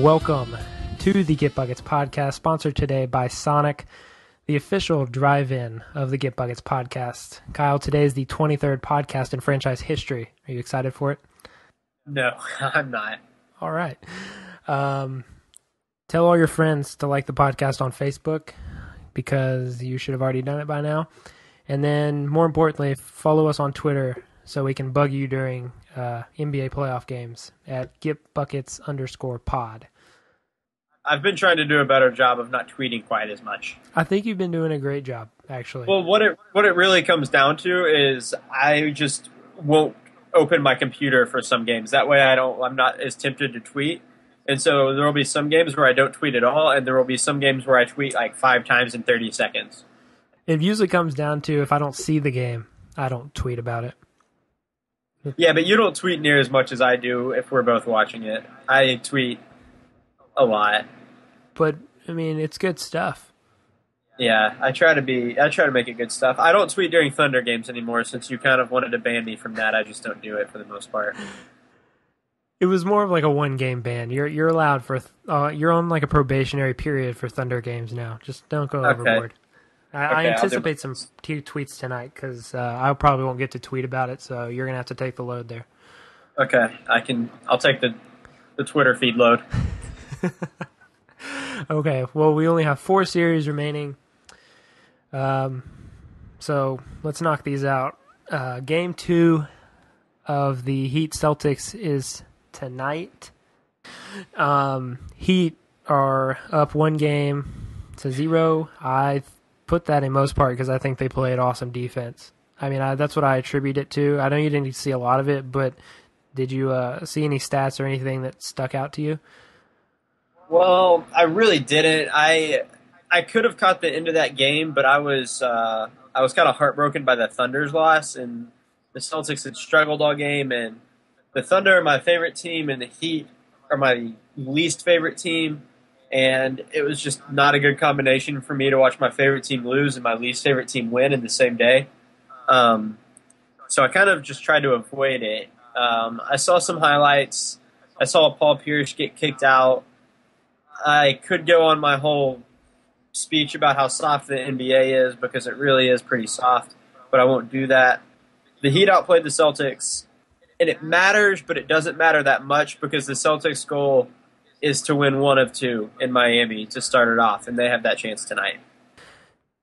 Welcome to the Get Buckets podcast, sponsored today by Sonic, the official drive-in of the Get Buckets podcast. Kyle, today is the 23rd podcast in franchise history. Are you excited for it? No, I'm not. All right. Tell all your friends to like the podcast on Facebook, because you should have already done it by now. And then, more importantly, follow us on Twitter so we can bug you during NBA playoff games at getbuckets_pod. I've been trying to do a better job of not tweeting quite as much. I think you've been doing a great job, actually. Well, what it really comes down to is I just won't open my computer for some games. That way I'm not as tempted to tweet. And so there will be some games where I don't tweet at all, and there will be some games where I tweet like 5 times in 30 seconds. It usually comes down to if I don't see the game, I don't tweet about it. Yeah, but you don't tweet near as much as I do if we're both watching it. I tweet a lot. But, I mean, it's good stuff. Yeah, I try to make it good stuff. I don't tweet during Thunder games anymore since you kind of wanted to ban me from that. I just don't do it for the most part. It was more of like a one-game ban. You're allowed for you're on like a probationary period for Thunder games now. Just don't go overboard. I anticipate some tweets tonight because I probably won't get to tweet about it, so you're gonna have to take the load there. Okay, I'll take the Twitter feed load. Okay, well, we only have 4 series remaining, so let's knock these out. Game 2 of the Heat Celtics is tonight. Heat are up 1-0. I put that in most part because I think they played awesome defense. I mean, that's what I attribute it to. I know you didn't see a lot of it, but did you see any stats or anything that stuck out to you? Well, I really didn't. I could have caught the end of that game, but I was kind of heartbroken by the Thunder's loss, and the Celtics had struggled all game, and the Thunder are my favorite team, and the Heat are my least favorite team, and it was just not a good combination for me to watch my favorite team lose and my least favorite team win in the same day. So I kind of just tried to avoid it. I saw some highlights. I saw Paul Pierce get kicked out. I could go on my whole speech about how soft the NBA is because it really is pretty soft, but I won't do that. The Heat outplayed the Celtics, and it matters, but it doesn't matter that much because the Celtics' goal is to win 1 of 2 in Miami to start it off, and they have that chance tonight.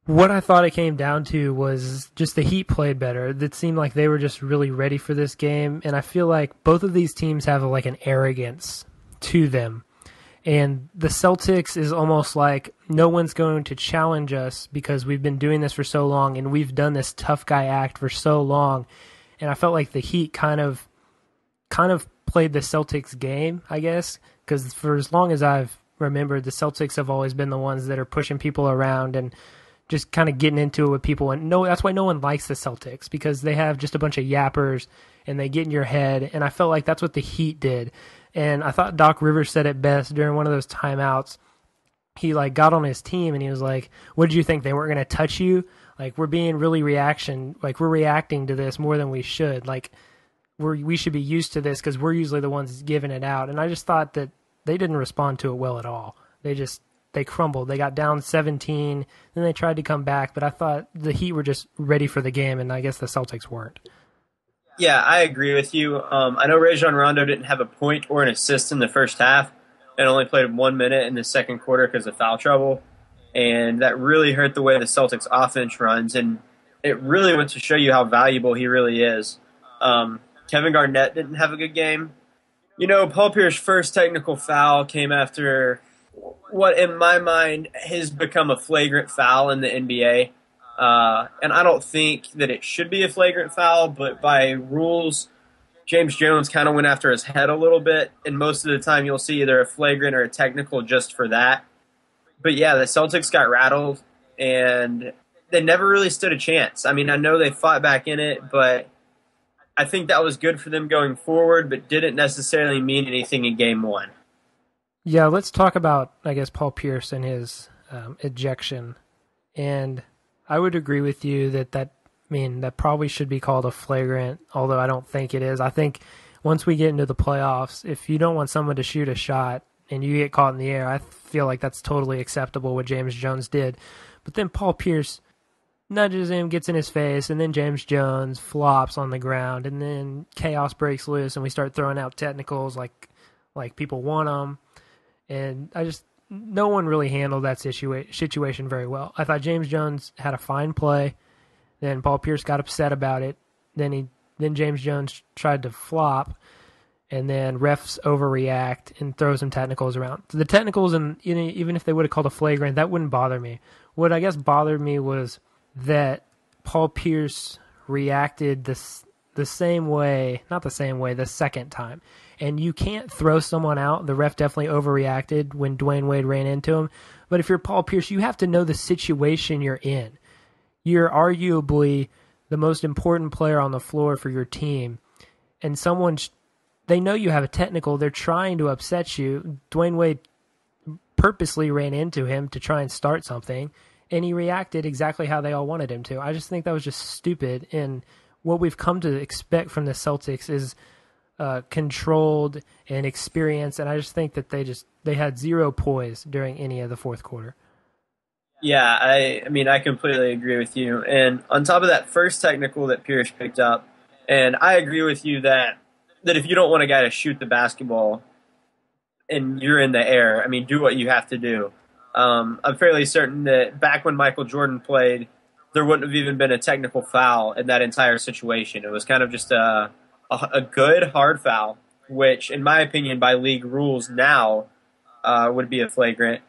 What I thought it came down to was just the Heat played better. It seemed like they were just really ready for this game, and I feel like both of these teams have like an arrogance to them. And the Celtics is almost like no one's going to challenge us because we've been doing this for so long and we've done this tough guy act for so long. And I felt like the Heat kind of played the Celtics game, I guess, because for as long as I've remembered, the Celtics have always been the ones that are pushing people around and just kind of getting into it with people. And that's why no one likes the Celtics, because they have just a bunch of yappers and they get in your head. And I felt like that's what the Heat did. And I thought Doc Rivers said it best during one of those timeouts. He got on his team and he was like, "What did you think? They weren't going to touch you? Like, we're being really we're reacting to this more than we should. Like, we should be used to this because we're usually the ones giving it out." And I just thought that they didn't respond to it well at all. They crumbled. They got down 17, then they tried to come back. But I thought the Heat were just ready for the game, and I guess the Celtics weren't. Yeah, I agree with you. I know Rajon Rondo didn't have a point or an assist in the first half and only played 1 minute in the second quarter because of foul trouble. And that really hurt the way the Celtics offense runs. And it really went to show you how valuable he really is. Kevin Garnett didn't have a good game. You know, Paul Pierce's first technical foul came after what, in my mind, has become a flagrant foul in the NBA. And I don't think that it should be a flagrant foul, but by rules, James Jones kind of went after his head a little bit, and most of the time you'll see either a flagrant or a technical just for that. But yeah, the Celtics got rattled, and they never really stood a chance. I mean, I know they fought back in it, but I think that was good for them going forward, but didn't necessarily mean anything in Game 1. Yeah, let's talk about, I guess, Paul Pierce and his ejection. And I would agree with you that probably should be called a flagrant, although I don't think it is. I think once we get into the playoffs, if you don't want someone to shoot a shot, and you get caught in the air, I feel like that's totally acceptable what James Jones did. But then Paul Pierce nudges him, gets in his face, and then James Jones flops on the ground, and then chaos breaks loose, and we start throwing out technicals like people want them. And no one really handled that situation very well. I thought James Jones had a fine play. Then Paul Pierce got upset about it. Then James Jones tried to flop, and then refs overreact and throw some technicals around. The technicals, and even if they would have called a flagrant, that wouldn't bother me. What I guess bothered me was that Paul Pierce reacted the same way, not the same way, the second time. And you can't throw someone out. The ref definitely overreacted when Dwayne Wade ran into him. But if you're Paul Pierce, you have to know the situation you're in. You're arguably the most important player on the floor for your team. And they know you have a technical. They're trying to upset you. Dwayne Wade purposely ran into him to try and start something, and he reacted exactly how they all wanted him to. I just think that was just stupid, and what we've come to expect from the Celtics is controlled and experience, and I just think that they had zero poise during any of the fourth quarter. Yeah, I mean, I completely agree with you. And on top of that first technical that Pierce picked up, and I agree with you that if you don't want a guy to shoot the basketball and you're in the air, I mean, do what you have to do. I'm fairly certain that back when Michael Jordan played, there wouldn't have even been a technical foul in that entire situation. It was kind of just a good hard foul, which, in my opinion, by league rules now, would be a flagrant.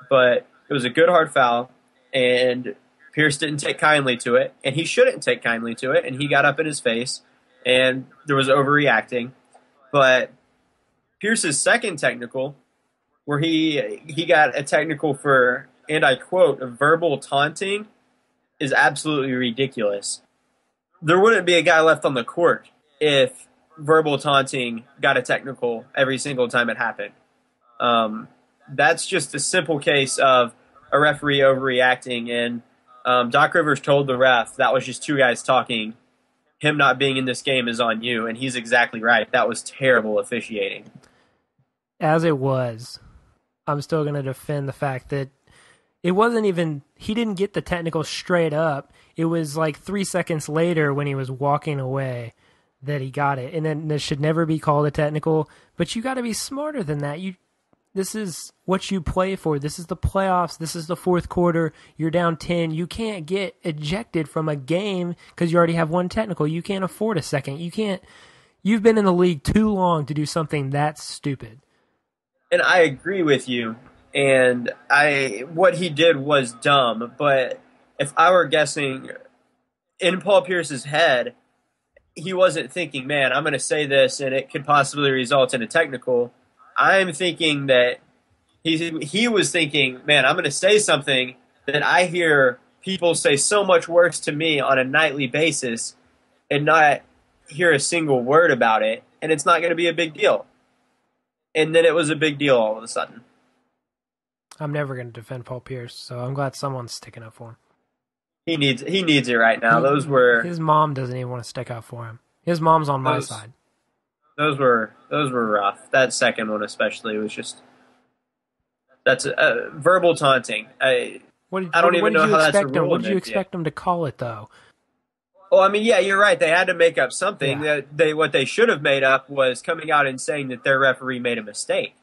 But it was a good hard foul, and Pierce didn't take kindly to it, and he shouldn't take kindly to it, and he got up in his face, and there was overreacting. But Pierce's second technical, where he got a technical for, and I quote, verbal taunting, is absolutely ridiculous. There wouldn't be a guy left on the court if verbal taunting got a technical every single time it happened. That's just a simple case of a referee overreacting, and Doc Rivers told the ref that was just two guys talking. Him not being in this game is on you, and he's exactly right. That was terrible officiating. As it was, I'm still going to defend the fact that it wasn't even, he didn't get the technical straight up. It was like 3 seconds later when he was walking away that he got it. And then this should never be called a technical, but you got to be smarter than that. This is what you play for. This is the playoffs. This is the fourth quarter. You're down 10. You can't get ejected from a game because you already have one technical. You can't afford a second. You've been in the league too long to do something that stupid. And I agree with you. And what he did was dumb. But if I were guessing, in Paul Pierce's head, he wasn't thinking, man, I'm going to say this and it could possibly result in a technical. I'm thinking that he was thinking, man, I'm going to say something that I hear people say so much worse to me on a nightly basis and not hear a single word about it, and it's not going to be a big deal. And then it was a big deal all of a sudden. I'm never going to defend Paul Pierce, so I'm glad someone's sticking up for him. He needs it right now. His mom doesn't even want to stick up for him. His mom's on my side. Those were rough. That second one especially was just that's verbal taunting. I don't even know how that's a rule. What did you expect them to call it though? Well, I mean, yeah, you're right. They had to make up something. Yeah. What they should have made up was coming out and saying that their referee made a mistake.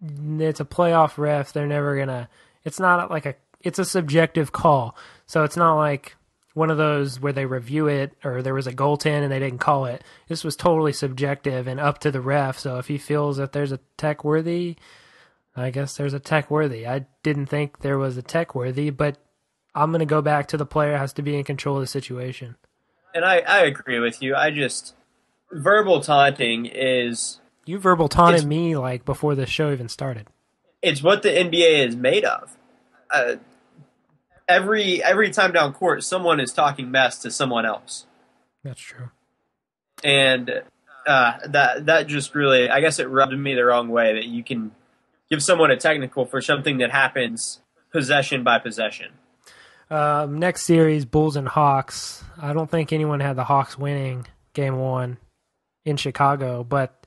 It's a playoff ref. They're never gonna. It's not like it's a subjective call, so it's not like one of those where they review it or there was a goaltend and they didn't call it. This was totally subjective and up to the ref. So if he feels that there's a tech worthy, I guess there's a tech worthy. I didn't think there was a tech worthy, but I'm going to go back to the player has to be in control of the situation. And I agree with you. Verbal taunting is... You verbal taunted me like before the show even started. It's what the NBA is made of. Every time down court, someone is talking mess to someone else. That's true. And that just really, I guess it rubbed me the wrong way that you can give someone a technical for something that happens possession by possession. Next series, Bulls and Hawks. I don't think anyone had the Hawks winning Game 1 in Chicago, but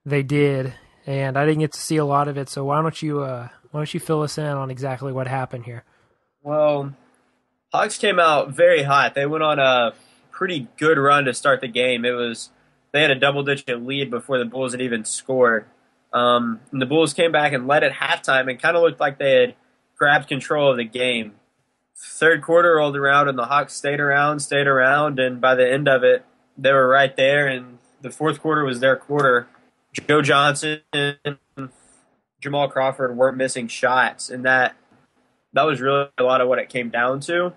they did. and I didn't get to see a lot of it. So why don't you fill us in on exactly what happened here? Well, Hawks came out very hot. They went on a pretty good run to start the game. They had a double-digit lead before the Bulls had even scored. And the Bulls came back and led at halftime and kind of looked like they had grabbed control of the game. Third quarter rolled around and the Hawks stayed around, and by the end of it, they were right there. And the fourth quarter was their quarter. Joe Johnson and Jamal Crawford weren't missing shots, and that was really a lot of what it came down to.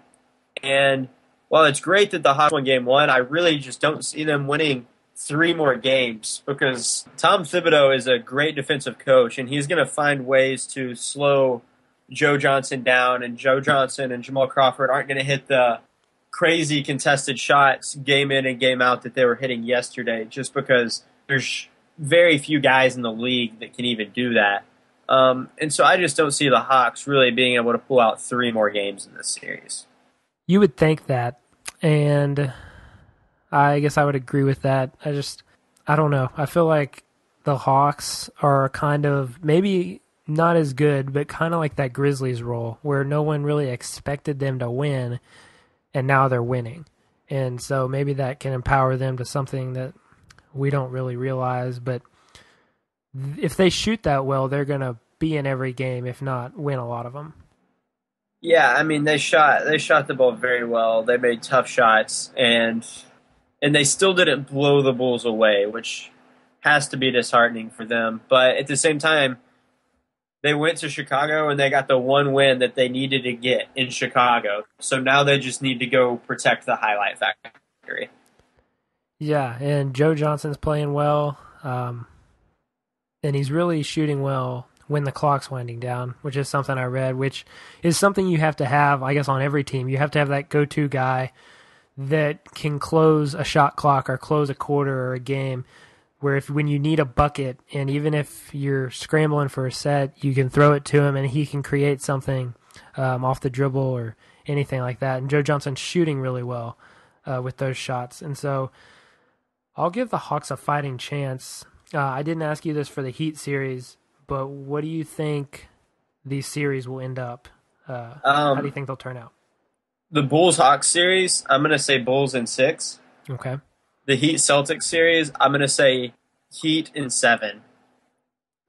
And while it's great that the Hawks won game one, I really just don't see them winning 3 more games, because Tom Thibodeau is a great defensive coach, and he's going to find ways to slow Joe Johnson down, and Joe Johnson and Jamal Crawford aren't going to hit the crazy contested shots game in and game out that they were hitting yesterday, just because there's very few guys in the league that can even do that. And so I just don't see the Hawks really being able to pull out 3 more games in this series. You would think that, and I guess I would agree with that. I don't know. I feel like the Hawks are kind of maybe not as good, but kind of like that Grizzlies role where no one really expected them to win, and now they're winning. And so maybe that can empower them to something that we don't really realize. But if they shoot that well, they're going to be in every game, if not win a lot of them. Yeah, I mean, they shot the ball very well. They made tough shots, and they still didn't blow the Bulls away, which has to be disheartening for them. But at the same time, they went to Chicago and they got the one win that they needed to get in Chicago. So now they just need to go protect the highlight factory. Yeah, and Joe Johnson's playing well, and he's really shooting well when the clock's winding down, which is something I read, which is something you have to have, I guess, on every team. You have to have that go-to guy that can close a shot clock or close a quarter or a game, where when you need a bucket, and even if you're scrambling for a set, you can throw it to him and he can create something off the dribble or anything like that. And Joe Johnson's shooting really well with those shots. And so I'll give the Hawks a fighting chance. I didn't ask you this for the Heat series, but what do you think these series will end up? How do you think they'll turn out? The Bulls-Hawks series, I'm going to say Bulls in 6. Okay. The Heat-Celtics series, I'm going to say Heat in 7.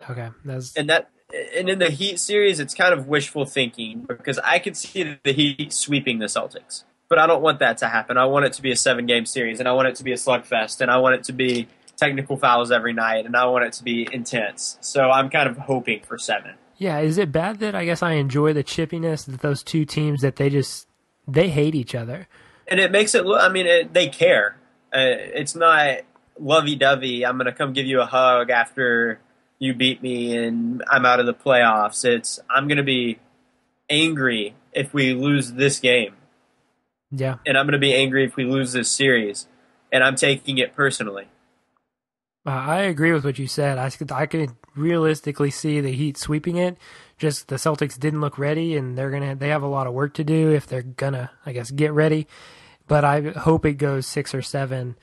Okay. And in the Heat series, it's kind of wishful thinking, because I could see the Heat sweeping the Celtics. But I don't want that to happen. I want it to be a 7-game series, and I want it to be a slugfest, and I want it to be technical fouls every night, and I want it to be intense. So I'm kind of hoping for 7. Yeah, is it bad that I guess I enjoy the chippiness that those two teams, that they hate each other? And it makes it look, I mean, they care. It's not lovey-dovey, I'm going to come give you a hug after you beat me and I'm out of the playoffs. I'm going to be angry if we lose this game. Yeah. And I'm going to be angry if we lose this series. And I'm taking it personally. I agree with what you said. I could realistically see the Heat sweeping it. Just the Celtics didn't look ready, and they have a lot of work to do if they're gonna, I guess, get ready. But I hope it goes 6 or 7,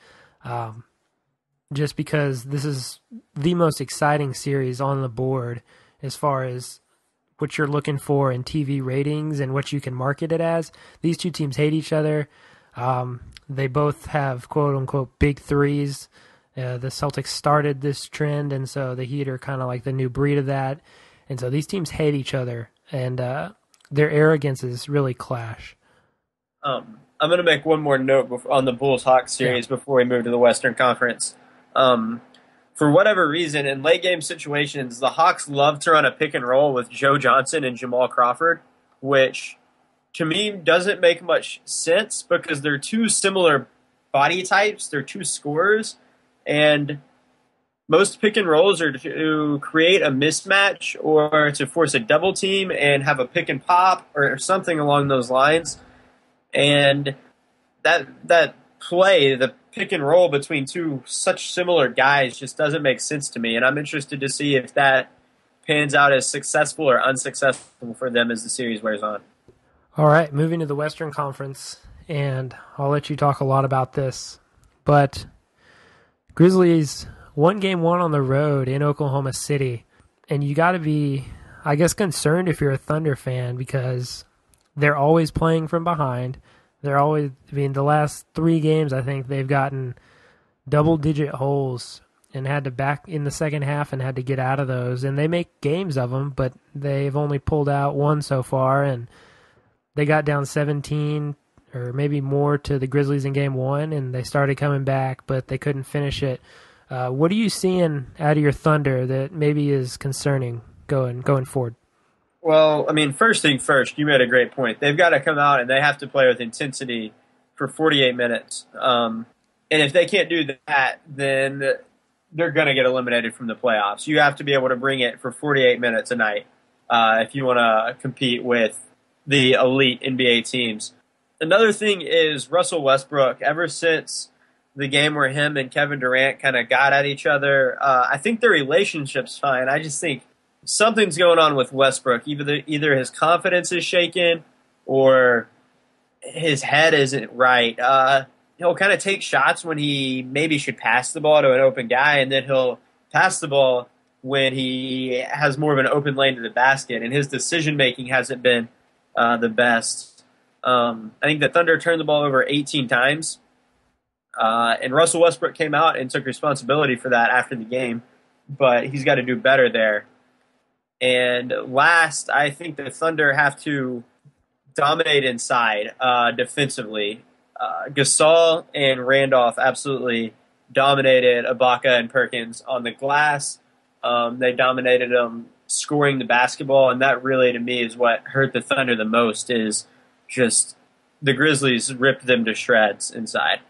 just because this is the most exciting series on the board as far as what you're looking for in TV ratings and what you can market it as. These two teams hate each other. They both have quote-unquote big threes. The Celtics started this trend, and so the Heat are kind of like the new breed of that. And so these teams hate each other, and their arrogances really clash. I'm going to make one more note on the Bulls-Hawks series before we move to the Western Conference. For whatever reason, in late-game situations, the Hawks love to run a pick-and-roll with Joe Johnson and Jamal Crawford, which to me doesn't make much sense because they're two similar body types. They're two scorers. And most pick and rolls are to create a mismatch or to force a double team and have a pick and pop or something along those lines. And that play, the pick and roll between two such similar guys, just doesn't make sense to me. And I'm interested to see if that pans out as successful or unsuccessful for them as the series wears on. All right, moving to the Western Conference, and I'll let you talk a lot about this, but Grizzlies won game one on the road in Oklahoma City, and you got to be, I guess, concerned if you're a Thunder fan because they're always playing from behind. The last 3 games, I think they've gotten double-digit holes and had to back in the second half and had to get out of those. And they make games of them, but they've only pulled out one so far, and they got down 17 or maybe more to the Grizzlies in game one, and they started coming back, but they couldn't finish it. What are you seeing out of your Thunder that maybe is concerning going forward? Well, I mean, first thing first, you made a great point. They've got to come out and they have to play with intensity for 48 minutes. And if they can't do that, then they're going to get eliminated from the playoffs. You have to be able to bring it for 48 minutes a night if you want to compete with the elite NBA teams. Another thing is Russell Westbrook. Ever since the game where him and Kevin Durant kind of got at each other, I think their relationship's fine. I just think something's going on with Westbrook. Either his confidence is shaken or his head isn't right. He'll kind of take shots when he maybe should pass the ball to an open guy, and then he'll pass the ball when he has more of an open lane to the basket, and his decision-making hasn't been the best. I think the Thunder turned the ball over 18 times, and Russell Westbrook came out and took responsibility for that after the game, but he's got to do better there. And last, I think the Thunder have to dominate inside defensively. Gasol and Randolph absolutely dominated Ibaka and Perkins on the glass. They dominated them scoring the basketball, and that really, to me, is what hurt the Thunder the most, is just the Grizzlies ripped them to shreds inside.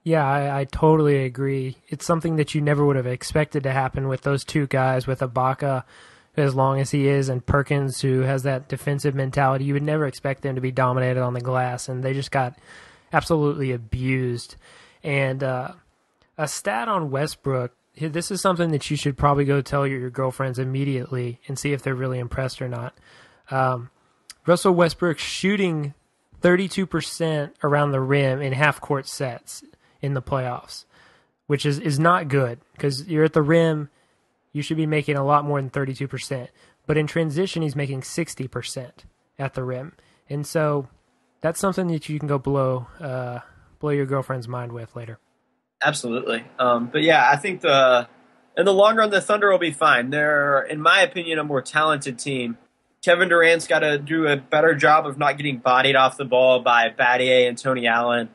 Yeah, I totally agree. It's something that you never would have expected to happen with those two guys, with Ibaka as long as he is, and Perkins, who has that defensive mentality. You would never expect them to be dominated on the glass, and they just got absolutely abused. And a stat on Westbrook, this is something that you should probably go tell your girlfriends immediately and see if they're really impressed or not. Russell Westbrook shooting 32% around the rim in half-court sets in the playoffs, which is not good because you're at the rim. You should be making a lot more than 32%. But in transition, he's making 60% at the rim. And so that's something that you can go blow your girlfriend's mind with later. Absolutely. But yeah, I think in the long run, the Thunder will be fine. They're, in my opinion, a more talented team. Kevin Durant's got to do a better job of not getting bodied off the ball by Battier and Tony Allen.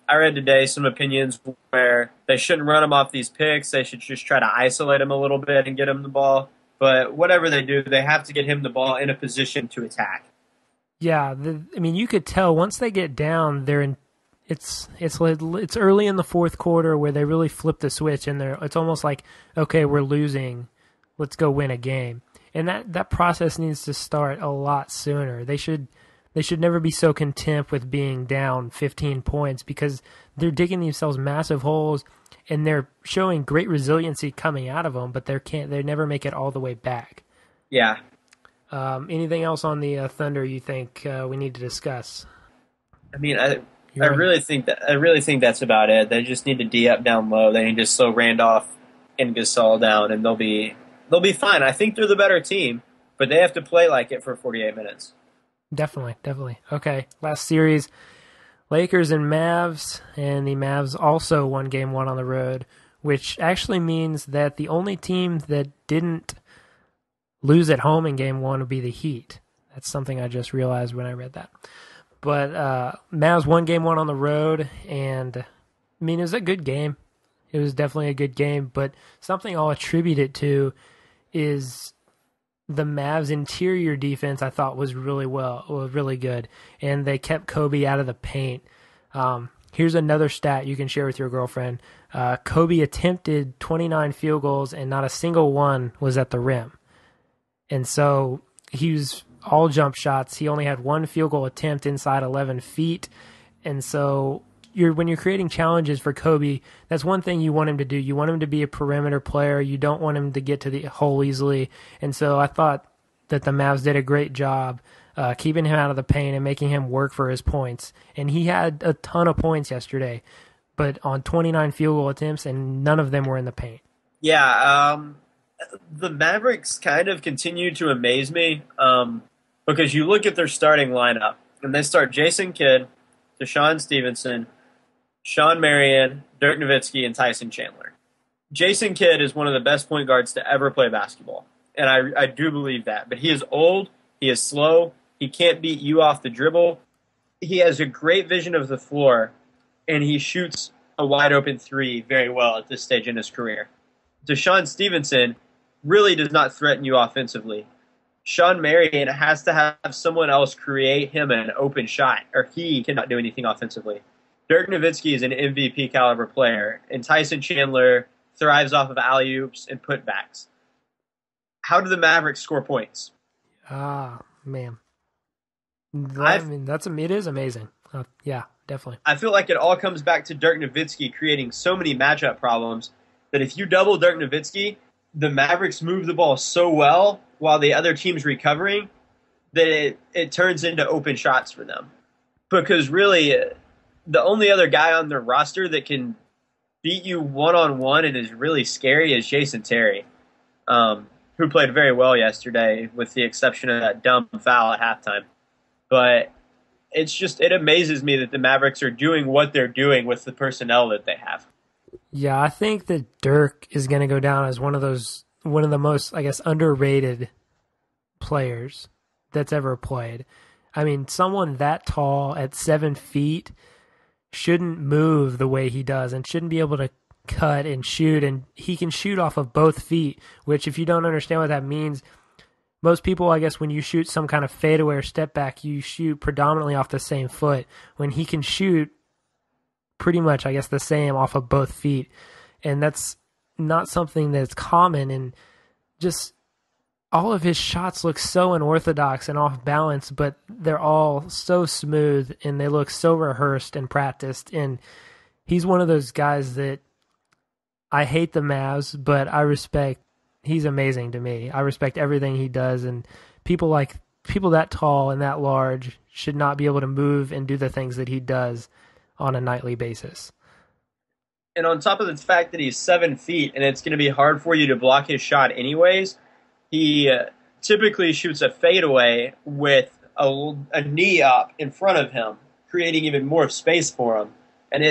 I read today some opinions where they shouldn't run him off these picks. They should just try to isolate him a little bit and get him the ball. But whatever they do, they have to get him the ball in a position to attack. Yeah, you could tell once they get down, they're in. It's early in the fourth quarter where they really flip the switch, and it's almost like, okay, we're losing, let's go win a game. And that process needs to start a lot sooner. They should never be so content with being down 15 points because they're digging themselves massive holes, and they're showing great resiliency coming out of them, but they never make it all the way back. Yeah. Anything else on the Thunder you think we need to discuss? I mean, I really think that's about it. They just need to D up down low. They need to slow Randolph and Gasol down, and they'll be fine. I think they're the better team, but they have to play like it for 48 minutes. Definitely. Okay, last series, Lakers and Mavs, and the Mavs also won game one on the road, which actually means that the only team that didn't lose at home in game one would be the Heat. That's something I just realized when I read that. But Mavs won game one on the road, and it was a good game. It was definitely a good game, but something I'll attribute it to is the Mavs' interior defense. I thought was really good, and they kept Kobe out of the paint. Here's another stat you can share with your girlfriend. Kobe attempted 29 field goals, and not a single one was at the rim. And so he was all jump shots. He only had one field goal attempt inside 11 feet. And so when you're creating challenges for Kobe, that's one thing you want him to do. You want him to be a perimeter player. You don't want him to get to the hole easily. And so I thought that the Mavs did a great job keeping him out of the paint and making him work for his points. And he had a ton of points yesterday. but on 29 field goal attempts, and none of them were in the paint. Yeah, the Mavericks kind of continue to amaze me because you look at their starting lineup, and they start Jason Kidd, Deshaun Stevenson, Sean Marion, Dirk Nowitzki, and Tyson Chandler. Jason Kidd is one of the best point guards to ever play basketball, and I do believe that. But he is old, he is slow, he can't beat you off the dribble. He has a great vision of the floor, and he shoots a wide-open three very well at this stage in his career. Deshaun Stevenson really does not threaten you offensively. Sean Marion has to have someone else create him an open shot, or he cannot do anything offensively. Dirk Nowitzki is an MVP caliber player, and Tyson Chandler thrives off of alley-oops and putbacks. How do the Mavericks score points? Man. It is amazing. Yeah, definitely. I feel like it all comes back to Dirk Nowitzki creating so many matchup problems that if you double Dirk Nowitzki, the Mavericks move the ball so well while the other team's recovering that it turns into open shots for them. Because really, the only other guy on their roster that can beat you one-on-one and is really scary is Jason Terry, who played very well yesterday with the exception of that dumb foul at halftime. But it amazes me that the Mavericks are doing what they're doing with the personnel that they have. Yeah, I think that Dirk is going to go down as one of the most, I guess, underrated players that's ever played. I mean, someone that tall at 7 feet shouldn't move the way he does and shouldn't be able to cut and shoot, and he can shoot off of both feet, which if you don't understand what that means, most people, I guess, when you shoot some kind of fadeaway or step back, you shoot predominantly off the same foot. When he can shoot pretty much, I guess, the same off of both feet. And that's not something that's common. And just all of his shots look so unorthodox and off balance, but they're all so smooth and they look so rehearsed and practiced. And he's one of those guys that I hate the Mavs, but I respect. He's amazing to me. I respect everything he does, and people that tall and that large should not be able to move and do the things that he does on a nightly basis. And on top of the fact that he's 7 feet and it's going to be hard for you to block his shot anyways, he typically shoots a fadeaway with a knee up in front of him, creating even more space for him. And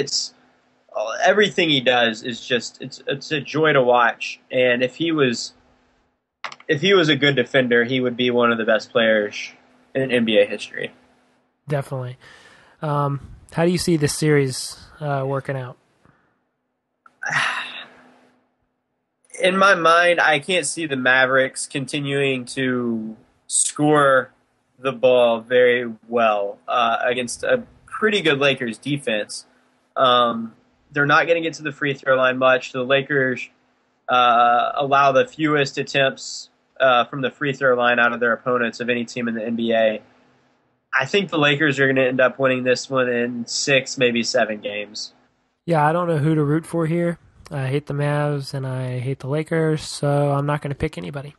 everything he does is just it's a joy to watch. And if he was a good defender, he would be one of the best players in NBA history. Definitely. How do you see this series working out? In my mind, I can't see the Mavericks continuing to score the ball very well against a pretty good Lakers defense. They're not going to get to the free throw line much. The Lakers allow the fewest attempts from the free throw line out of their opponents of any team in the NBA. I think the Lakers are going to end up winning this one in 6, maybe 7 games. Yeah, I don't know who to root for here. I hate the Mavs and I hate the Lakers, so I'm not going to pick anybody.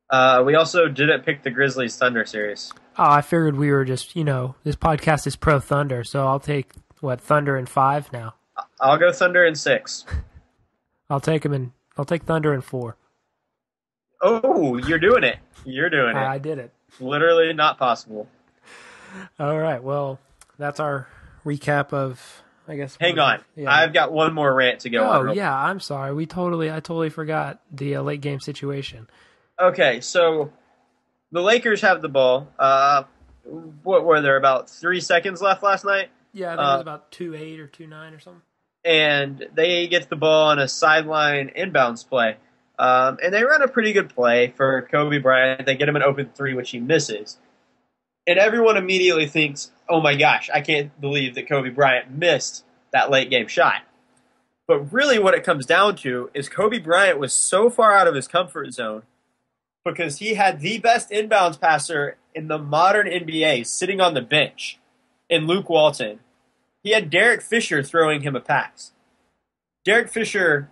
We also didn't pick the Grizzlies Thunder series. Oh, I figured we were just, this podcast is pro Thunder, so I'll take, Thunder in 5 now? I'll go Thunder in 6. I'll take Thunder in 4. Oh, you're doing it. You're doing it. I did it. Literally not possible. All right. Well, that's our recap of, I guess. Hang on. Yeah. I've got one more rant to go on. Oh, yeah. I'm sorry. I totally forgot the late game situation. Okay. So the Lakers have the ball. What were there, about 3 seconds left last night? Yeah, I think it was about 2-8 or 2-9 or something. And they get the ball on a sideline inbounds play. And they run a pretty good play for Kobe Bryant. They get him an open 3, which he misses. And everyone immediately thinks, oh my gosh, I can't believe that Kobe Bryant missed that late game shot. But really what it comes down to is Kobe Bryant was so far out of his comfort zone because he had the best inbounds passer in the modern NBA sitting on the bench in Luke Walton. He had Derek Fisher throwing him a pass. Derek Fisher,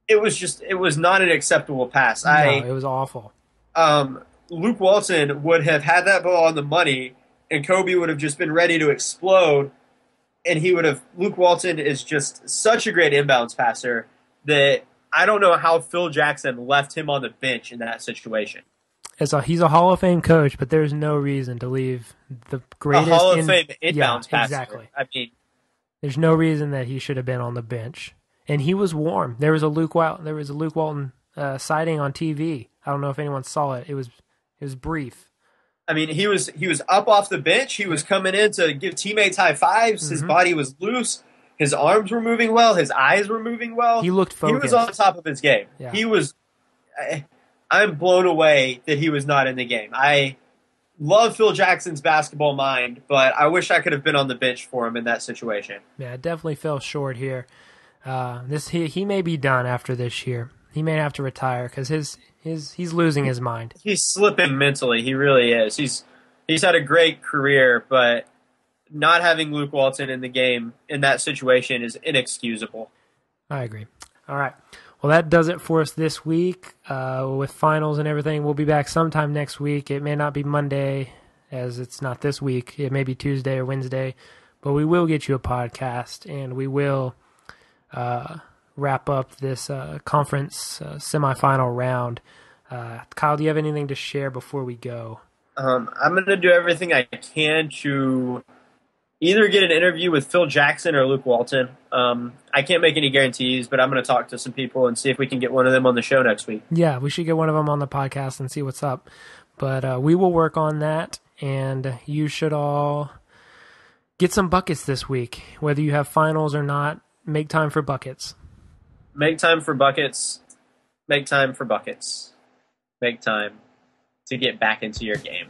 it was not an acceptable pass. No, it was awful. Luke Walton would have had that ball on the money, and Kobe would have just been ready to explode and he would have. Luke Walton is just such a great inbounds passer that I don't know how Phil Jackson left him on the bench in that situation. He's a Hall of Fame coach, but there's no reason to leave the greatest A Hall of Fame inbounds passer. Exactly. I mean, there's no reason that he should have been on the bench. And he was warm. There was a Luke Walton sighting on TV. I don't know if anyone saw it. It was brief. I mean, he was up off the bench. He was coming in to give teammates high fives. His body was loose. His arms were moving well. His eyes were moving well. He looked focused. He was on top of his game. Yeah. He was. I'm blown away that he was not in the game. I love Phil Jackson's basketball mind, but I wish I could have been on the bench for him in that situation. Yeah, it definitely fell short here. He may be done after this year. He may have to retire because he's losing his mind. He's slipping mentally. He really is. He's had a great career, but not having Luke Walton in the game in that situation is inexcusable. I agree. All right. Well, that does it for us this week with finals and everything. We'll be back sometime next week. It may not be Monday, as it's not this week. It may be Tuesday or Wednesday, but we will get you a podcast, and we will wrap up this conference semifinal round. Kyle, do you have anything to share before we go? I'm going to do everything I can to either get an interview with Phil Jackson or Luke Walton. I can't make any guarantees, but I'm going to talk to some people and see if we can get one of them on the show next week. Yeah, we should get one of them on the podcast and see what's up. But we will work on that, and you should all get some buckets this week. Whether you have finals or not, make time for buckets. Make time for buckets. Make time for buckets. Make time to get back into your game.